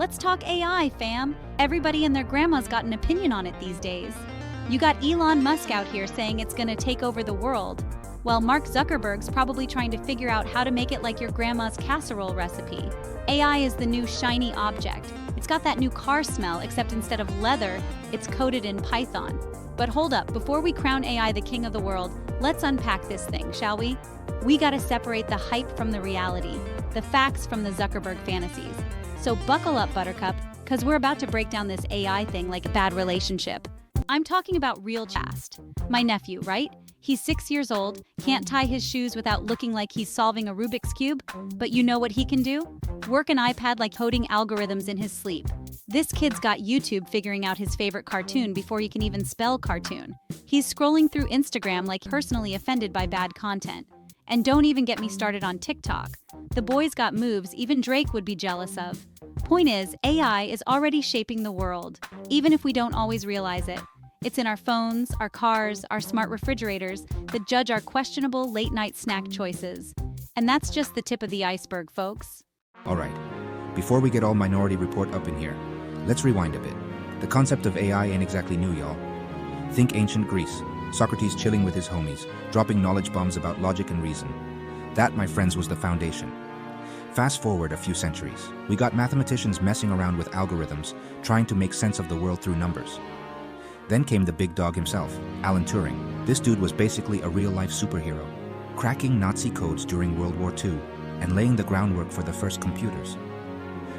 Let's talk AI, fam. Everybody and their grandma's got an opinion on it these days. You got Elon Musk out here saying it's gonna take over the world, while Mark Zuckerberg's probably trying to figure out how to make it like your grandma's casserole recipe. AI is the new shiny object. It's got that new car smell, except instead of leather, it's coated in Python. But hold up, before we crown AI the king of the world, let's unpack this thing, shall we? We gotta separate the hype from the reality, the facts from the Zuckerberg fantasies. So buckle up, Buttercup, because we're about to break down this AI thing like a bad relationship. I'm talking about real fast. My nephew, right? He's 6 years old, can't tie his shoes without looking like he's solving a Rubik's Cube. But you know what he can do? Work an iPad like coding algorithms in his sleep. This kid's got YouTube figuring out his favorite cartoon before he can even spell cartoon. He's scrolling through Instagram like personally offended by bad content. And don't even get me started on TikTok. The boy's got moves even Drake would be jealous of. Point is, AI is already shaping the world, even if we don't always realize it. It's in our phones, our cars, our smart refrigerators that judge our questionable late-night snack choices. And that's just the tip of the iceberg, folks. Alright, before we get all Minority Report up in here, let's rewind a bit. The concept of AI ain't exactly new, y'all. Think ancient Greece, Socrates chilling with his homies, dropping knowledge bombs about logic and reason. That, my friends, was the foundation. Fast forward a few centuries, we got mathematicians messing around with algorithms, trying to make sense of the world through numbers. Then came the big dog himself, Alan Turing. This dude was basically a real-life superhero, cracking Nazi codes during World War II and laying the groundwork for the first computers.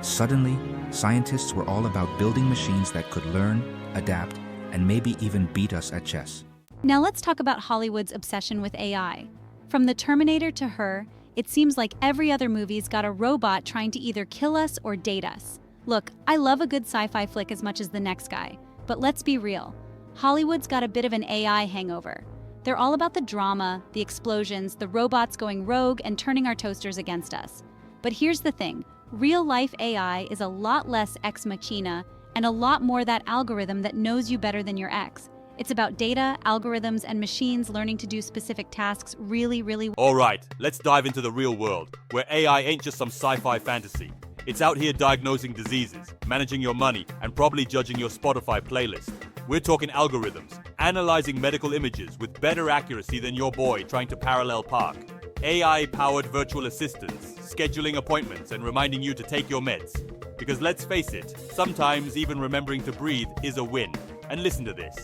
Suddenly, scientists were all about building machines that could learn, adapt, and maybe even beat us at chess. Now let's talk about Hollywood's obsession with AI. From The Terminator to Her, it seems like every other movie's got a robot trying to either kill us or date us. Look, I love a good sci-fi flick as much as the next guy, but let's be real. Hollywood's got a bit of an AI hangover. They're all about the drama, the explosions, the robots going rogue and turning our toasters against us. But here's the thing, real-life AI is a lot less ex machina and a lot more that algorithm that knows you better than your ex. It's about data, algorithms, and machines learning to do specific tasks really well. Alright, let's dive into the real world, where AI ain't just some sci-fi fantasy. It's out here diagnosing diseases, managing your money, and probably judging your Spotify playlist. We're talking algorithms, analyzing medical images with better accuracy than your boy trying to parallel park. AI-powered virtual assistants, scheduling appointments and reminding you to take your meds. Because let's face it, sometimes even remembering to breathe is a win. And listen to this.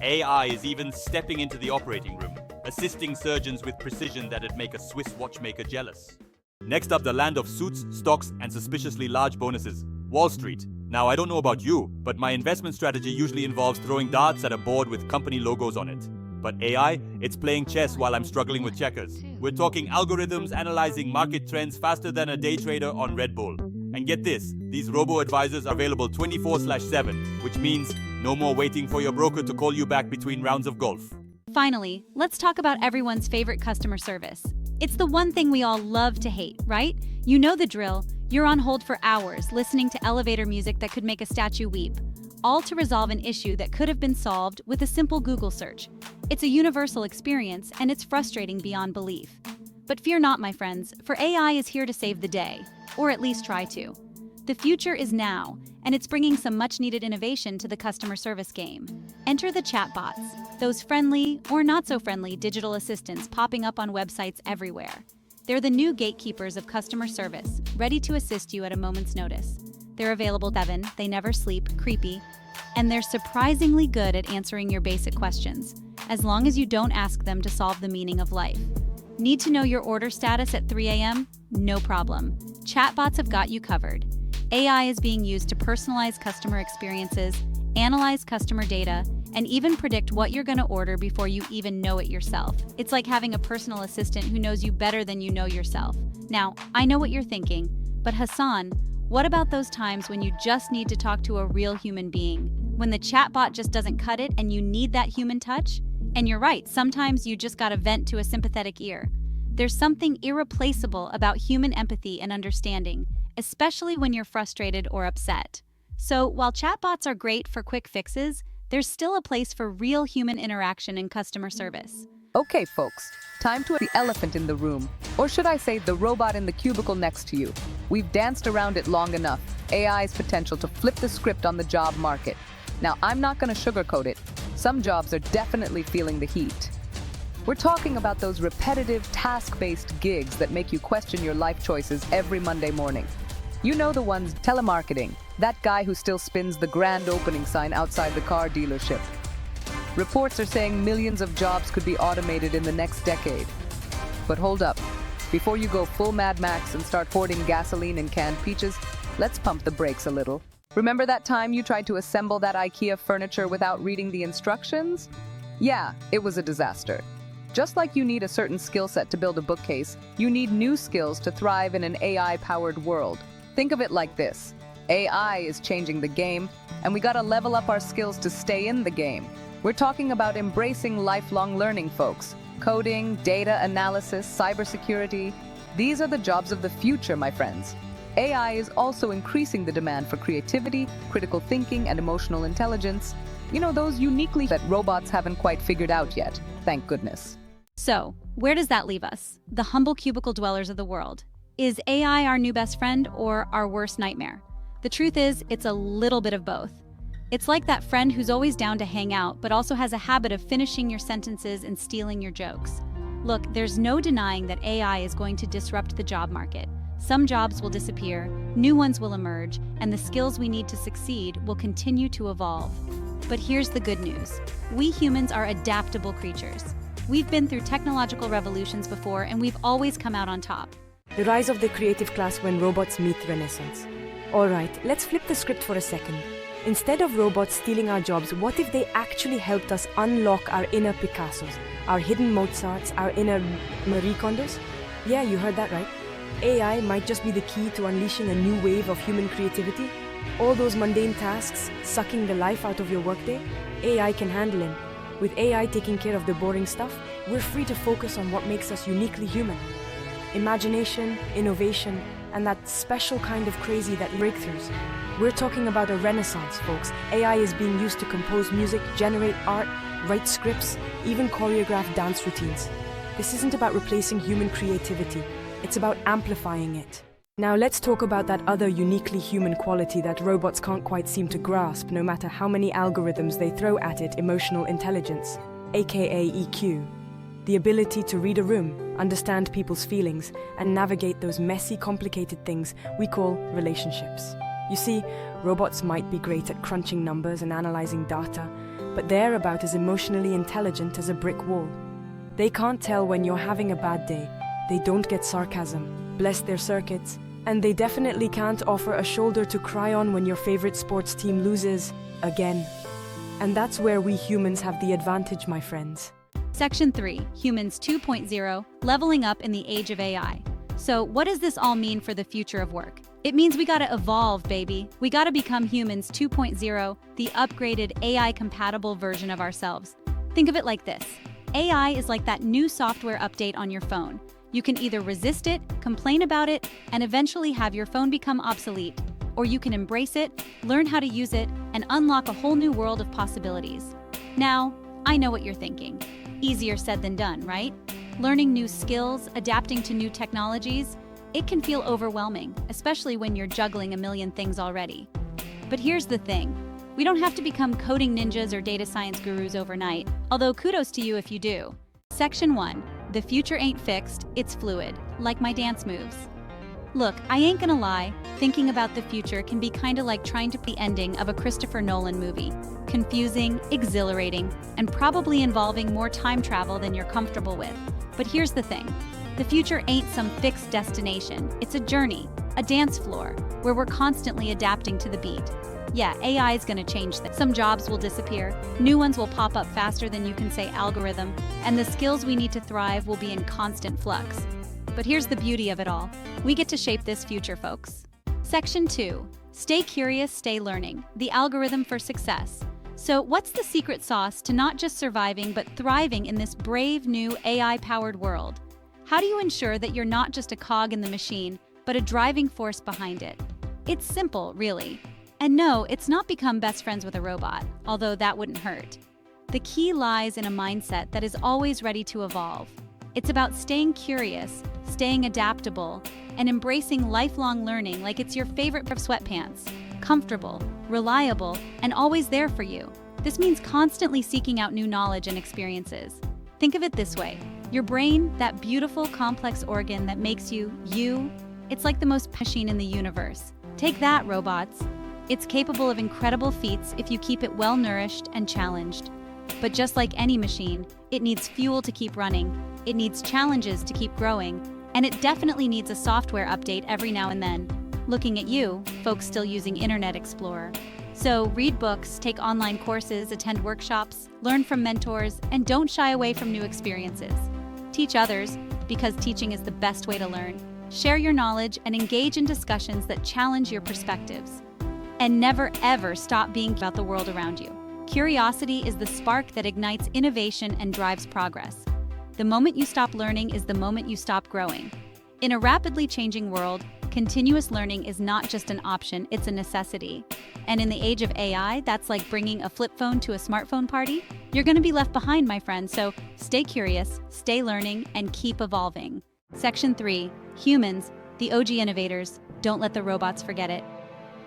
AI is even stepping into the operating room, assisting surgeons with precision that'd make a Swiss watchmaker jealous. Next up, the land of suits, stocks, and suspiciously large bonuses, Wall Street. Now, I don't know about you, but my investment strategy usually involves throwing darts at a board with company logos on it. But AI, it's playing chess while I'm struggling with checkers. We're talking algorithms analyzing market trends faster than a day trader on Red Bull. And get this, these robo-advisors are available 24/7, which means no more waiting for your broker to call you back between rounds of golf. Finally, let's talk about everyone's favorite customer service. It's the one thing we all love to hate, right? You know the drill. You're on hold for hours, listening to elevator music that could make a statue weep, all to resolve an issue that could have been solved with a simple Google search. It's a universal experience, and it's frustrating beyond belief. But fear not, my friends, for AI is here to save the day, or at least try to. The future is now, and it's bringing some much-needed innovation to the customer service game. Enter the chatbots, those friendly or not-so-friendly digital assistants popping up on websites everywhere. They're the new gatekeepers of customer service, ready to assist you at a moment's notice. They're available 7, they never sleep, creepy, and they're surprisingly good at answering your basic questions, as long as you don't ask them to solve the meaning of life. Need to know your order status at 3 a.m.? No problem. Chatbots have got you covered. AI is being used to personalize customer experiences, analyze customer data, and even predict what you're going to order before you even know it yourself. It's like having a personal assistant who knows you better than you know yourself. Now, I know what you're thinking, but Hassan, what about those times when you just need to talk to a real human being? When the chatbot just doesn't cut it and you need that human touch? And you're right, sometimes you just gotta vent to a sympathetic ear. There's something irreplaceable about human empathy and understanding, especially when you're frustrated or upset. So while chatbots are great for quick fixes, there's still a place for real human interaction in customer service. Okay, folks, time to the elephant in the room, or should I say the robot in the cubicle next to you. We've danced around it long enough. AI's potential to flip the script on the job market. Now, I'm not going to sugarcoat it. Some jobs are definitely feeling the heat. We're talking about those repetitive, task-based gigs that make you question your life choices every Monday morning. You know the ones, telemarketing, that guy who still spins the grand opening sign outside the car dealership. Reports are saying millions of jobs could be automated in the next decade. But hold up. Before you go full Mad Max and start hoarding gasoline and canned peaches, let's pump the brakes a little. Remember that time you tried to assemble that IKEA furniture without reading the instructions? Yeah, it was a disaster. Just like you need a certain skill set to build a bookcase, you need new skills to thrive in an AI-powered world. Think of it like this. AI is changing the game, and we gotta level up our skills to stay in the game. We're talking about embracing lifelong learning, folks. Coding, data analysis, cybersecurity. These are the jobs of the future, my friends. AI is also increasing the demand for creativity, critical thinking, and emotional intelligence. You know, those uniquely that robots haven't quite figured out yet. Thank goodness. So, where does that leave us? The humble cubicle dwellers of the world. Is AI our new best friend or our worst nightmare? The truth is, it's a little bit of both. It's like that friend who's always down to hang out, but also has a habit of finishing your sentences and stealing your jokes. Look, there's no denying that AI is going to disrupt the job market. Some jobs will disappear, new ones will emerge, and the skills we need to succeed will continue to evolve. But here's the good news. We humans are adaptable creatures. We've been through technological revolutions before, and we've always come out on top. The rise of the creative class when robots meet Renaissance. Alright, let's flip the script for a second. Instead of robots stealing our jobs, what if they actually helped us unlock our inner Picassos, our hidden Mozarts, our inner Marie Kondos? Yeah, you heard that right. AI might just be the key to unleashing a new wave of human creativity. All those mundane tasks, sucking the life out of your workday, AI can handle it. With AI taking care of the boring stuff, we're free to focus on what makes us uniquely human. Imagination, innovation, and that special kind of crazy that breakthroughs. We're talking about a renaissance, folks. AI is being used to compose music, generate art, write scripts, even choreograph dance routines. This isn't about replacing human creativity, it's about amplifying it. Now let's talk about that other uniquely human quality that robots can't quite seem to grasp no matter how many algorithms they throw at it, emotional intelligence, aka EQ. The ability to read a room, understand people's feelings, and navigate those messy, complicated things we call relationships. You see, robots might be great at crunching numbers and analyzing data, but they're about as emotionally intelligent as a brick wall. They can't tell when you're having a bad day, they don't get sarcasm, bless their circuits, and they definitely can't offer a shoulder to cry on when your favorite sports team loses again. And that's where we humans have the advantage, my friends. Section 3, Humans 2.0, Leveling Up in the Age of AI. So what does this all mean for the future of work? It means we gotta evolve, baby. We gotta become Humans 2.0, the upgraded AI-compatible version of ourselves. Think of it like this. AI is like that new software update on your phone. You can either resist it, complain about it, and eventually have your phone become obsolete, or you can embrace it, learn how to use it, and unlock a whole new world of possibilities. Now, I know what you're thinking. Easier said than done, right? Learning new skills, adapting to new technologies, it can feel overwhelming, especially when you're juggling a million things already. But here's the thing. We don't have to become coding ninjas or data science gurus overnight, although kudos to you if you do. Section 1. The future ain't fixed, it's fluid, like my dance moves. Look, I ain't gonna lie, thinking about the future can be kinda like trying to the ending of a Christopher Nolan movie. Confusing, exhilarating, and probably involving more time travel than you're comfortable with. But here's the thing. The future ain't some fixed destination. It's a journey, a dance floor, where we're constantly adapting to the beat. Yeah, AI is gonna change things. Some jobs will disappear, new ones will pop up faster than you can say algorithm, and the skills we need to thrive will be in constant flux. But here's the beauty of it all. We get to shape this future, folks. Section 2. Stay curious, stay learning. The algorithm for success. So what's the secret sauce to not just surviving but thriving in this brave new AI-powered world? How do you ensure that you're not just a cog in the machine, but a driving force behind it? It's simple, really. And no, it's not become best friends with a robot, although that wouldn't hurt. The key lies in a mindset that is always ready to evolve. It's about staying curious, staying adaptable, and embracing lifelong learning like it's your favorite pair of sweatpants. Comfortable, reliable, and always there for you. This means constantly seeking out new knowledge and experiences. Think of it this way. Your brain, that beautiful, complex organ that makes you, it's like the most machine in the universe. Take that, robots. It's capable of incredible feats if you keep it well-nourished and challenged. But just like any machine, it needs fuel to keep running, it needs challenges to keep growing, and it definitely needs a software update every now and then. Looking at you, folks still using Internet Explorer. So read books, take online courses, attend workshops, learn from mentors, and don't shy away from new experiences. Teach others, because teaching is the best way to learn. Share your knowledge and engage in discussions that challenge your perspectives. And never ever stop being about the world around you. Curiosity is the spark that ignites innovation and drives progress. The moment you stop learning is the moment you stop growing. In a rapidly changing world, continuous learning is not just an option, it's a necessity. And in the age of AI, that's like bringing a flip phone to a smartphone party. You're going to be left behind, my friend, so stay curious, stay learning, and keep evolving. Section 3. Humans, the OG innovators. Don't let the robots forget it.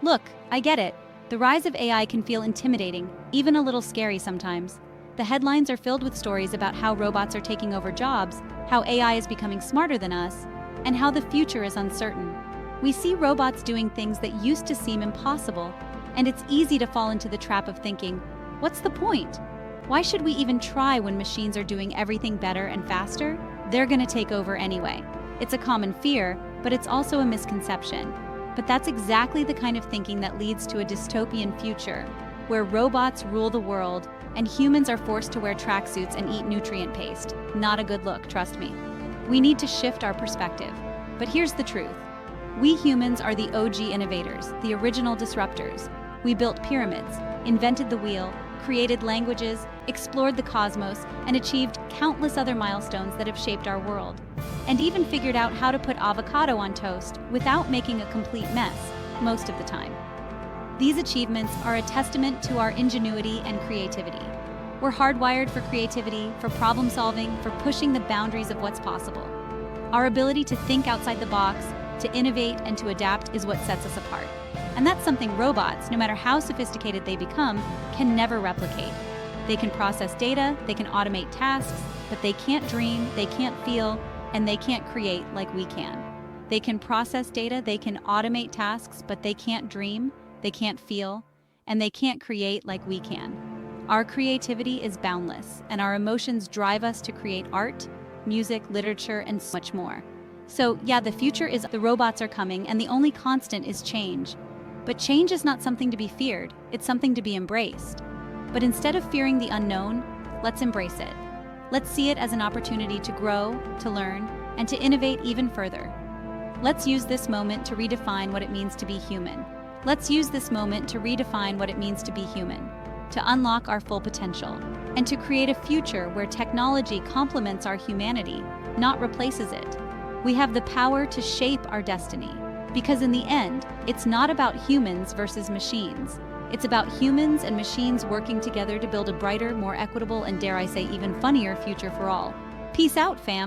Look, I get it. The rise of AI can feel intimidating, even a little scary sometimes. The headlines are filled with stories about how robots are taking over jobs, how AI is becoming smarter than us, and how the future is uncertain. We see robots doing things that used to seem impossible, and it's easy to fall into the trap of thinking, what's the point? Why should we even try when machines are doing everything better and faster? They're going to take over anyway. It's a common fear, but it's also a misconception. But that's exactly the kind of thinking that leads to a dystopian future, where robots rule the world and humans are forced to wear tracksuits and eat nutrient paste. Not a good look, trust me. We need to shift our perspective. But here's the truth. We humans are the OG innovators, the original disruptors. We built pyramids, invented the wheel, created languages, explored the cosmos, and achieved countless other milestones that have shaped our world. And even figured out how to put avocado on toast without making a complete mess, most of the time. These achievements are a testament to our ingenuity and creativity. We're hardwired for creativity, for problem solving, for pushing the boundaries of what's possible. Our ability to think outside the box, to innovate, and to adapt is what sets us apart. And that's something robots, no matter how sophisticated they become, can never replicate. They can process data, they can automate tasks, but they can't dream, they can't feel, and they can't create like we can. They can process data, they can automate tasks, but they can't dream, they can't feel, and they can't create like we can. Our creativity is boundless, and our emotions drive us to create art, music, literature, and so much more. So yeah, the future is the robots are coming, and the only constant is change. But change is not something to be feared, it's something to be embraced. But instead of fearing the unknown, let's embrace it. Let's see it as an opportunity to grow, to learn, and to innovate even further. Let's use this moment to redefine what it means to be human. Let's use this moment to redefine what it means to be human, to unlock our full potential, and to create a future where technology complements our humanity, not replaces it. We have the power to shape our destiny, because in the end, it's not about humans versus machines. It's about humans and machines working together to build a brighter, more equitable, and dare I say even funnier future for all. Peace out, fam.